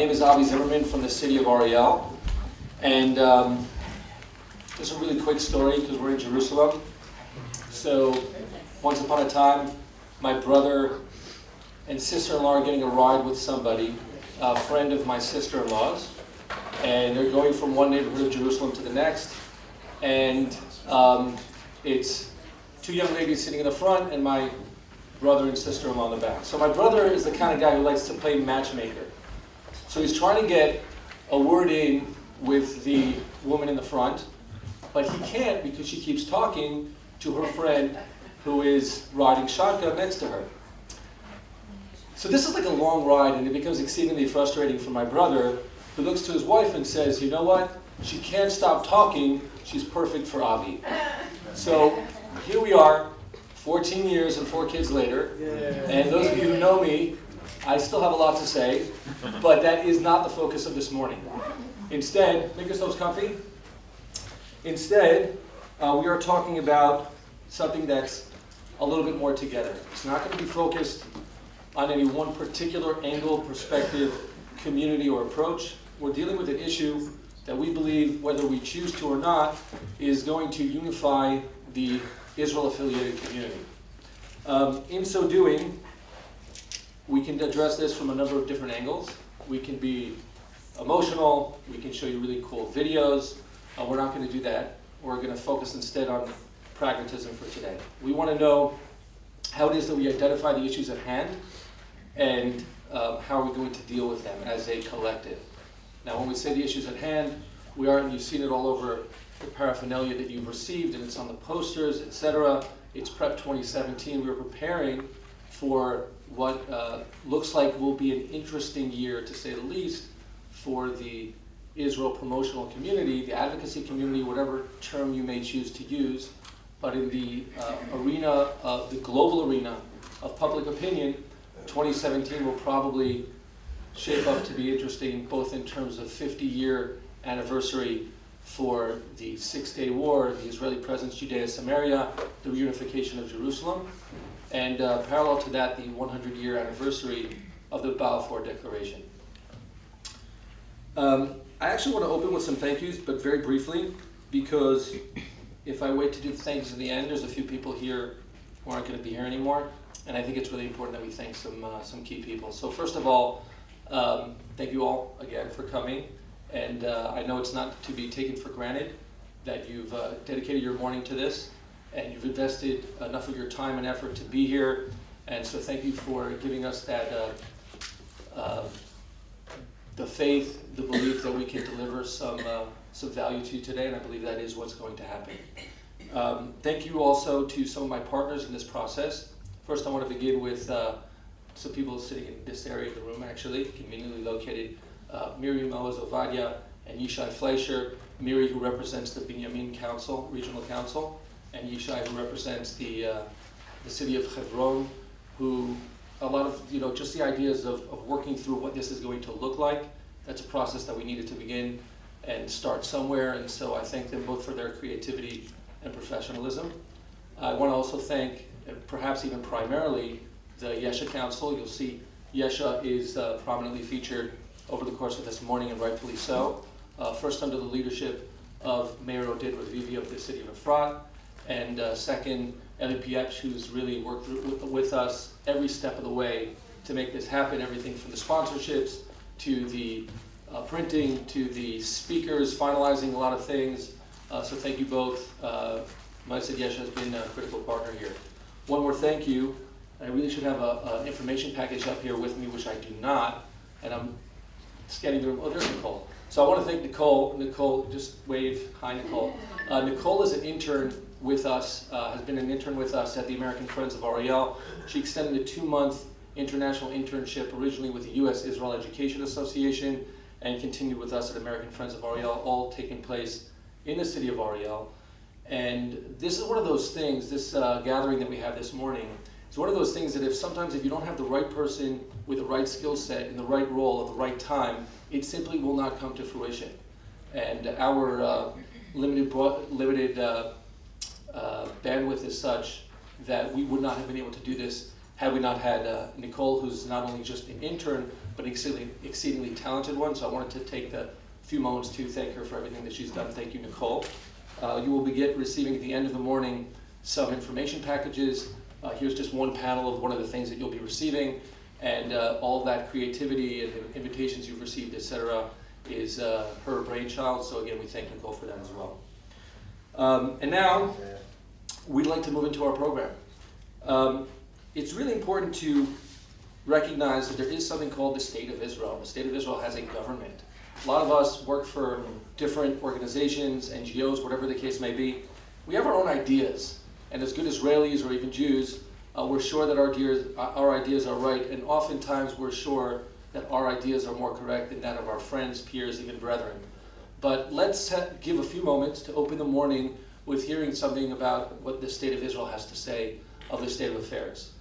name is Zimmerman from the city of Ariel, and just a really quick story because we're in Jerusalem. So once upon a time, my brother and sister-in-law are getting a ride with somebody, a friend of my sister-in-law's, and they're going from one neighborhood of Jerusalem to the next, and it's two young ladies sitting in the front and my brother and sister-in-law in the back. So my brother is the kind of guy who likes to play matchmaker. So he's trying to get a word in with the woman in the front, but he can't because she keeps talking to her friend who is riding shotgun next to her. So this is like a long ride, and it becomes exceedingly frustrating for my brother, who looks to his wife and says, you know what? She can't stop talking. She's perfect for Avi. So here we are, 14 years and 4 kids later, and those of you who know me, I still have a lot to say, but that is not the focus of this morning. Instead, make yourselves comfy. Instead, we are talking about something that's a little bit more together. It's not going to be focused on any one particular angle, perspective, community, or approach. We're dealing with an issue that we believe, whether we choose to or not, is going to unify the Israel-affiliated community. In so doing, we can address this from a number of different angles. We can be emotional, we can show you really cool videos. We're not going to do that. We're going to focus instead on pragmatism for today. We want to know how it is that we identify the issues at hand and how are we going to deal with them as a collective. Now, when we say the issues at hand, we are, and you've seen it all over the paraphernalia that you've received, and it's on the posters, etc. It's Prep2017. We're preparing for what looks like will be an interesting year, to say the least, for the Israel promotional community, the advocacy community, whatever term you may choose to use. But in the arena, the global arena of public opinion, 2017 will probably shape up to be interesting, both in terms of 50-year anniversary for the Six-Day War, the Israeli presence, Judea, Samaria, the reunification of Jerusalem, and parallel to that, the 100-year anniversary of the Balfour Declaration. I actually want to open with some thank yous, but very briefly, because if I wait to do thanks in the end, there's a few people here who aren't going to be here anymore, and I think it's really important that we thank some key people. So first of all, thank you all again for coming, and I know it's not to be taken for granted that you've dedicated your morning to this, and you've invested enough of your time and effort to be here, and so thank you for giving us that the faith, the belief that we can deliver some value to you today, and I believe that is what's going to happen. Thank you also to some of my partners in this process. First, I want to begin with some people sitting in this area of the room, actually, conveniently located. Miriam Moaz Ovadia and Yishai Fleischer. Miri, who represents the Binyamin Council, Regional Council, and Yishai, who represents the city of Hebron, who a lot of, just the ideas of working through what this is going to look like. That's a process that we needed to begin and start somewhere, and so I thank them both for their creativity and professionalism. I want to also thank, perhaps even primarily, the Yesha Council. You'll see Yesha is prominently featured over the course of this morning, and rightfully so. First, under the leadership of Mayor Oded Ravivi of the city of Efrat, and second, Eli Pietsch, who's really worked with us every step of the way to make this happen, everything from the sponsorships to the printing to the speakers, finalizing a lot of things. So thank you both. Ma'aseh Yesha has been a critical partner here. One more thank you. I really should have an information package up here with me, which I do not, and I'm scanning through. Oh, there's Nicole. So I want to thank Nicole. Nicole, just wave. Hi, Nicole. Nicole is an intern with us, has been an intern with us at the American Friends of Ariel. She extended a 2-month international internship originally with the U.S. Israel Education Association and continued with us at American Friends of Ariel, all taking place in the city of Ariel. And this is one of those things, this gathering that we have this morning, it's one of those things that if you don't have the right person with the right skill set in the right role at the right time, it simply will not come to fruition. And our limited bandwidth is such that we would not have been able to do this had we not had Nicole, who's not only just an intern, but an exceedingly talented one. So I wanted to take the few moments to thank her for everything that she's done. Thank you, Nicole. You will be receiving at the end of the morning some information packages. Here's just one panel of one of the things that you'll be receiving, and all that creativity and the invitations you've received, etc., is her brainchild. So again, we thank Nicole for that as well. And now, we'd like to move into our program. It's really important to recognize that there is something called the State of Israel. The State of Israel has a government. A lot of us work for different organizations, NGOs, whatever the case may be. We have our own ideas, and as good Israelis or even Jews, we're sure that our ideas are right, and oftentimes we're sure that our ideas are more correct than that of our friends, peers, even brethren. But let's give a few moments to open the morning with hearing something about what the State of Israel has to say of the state of affairs.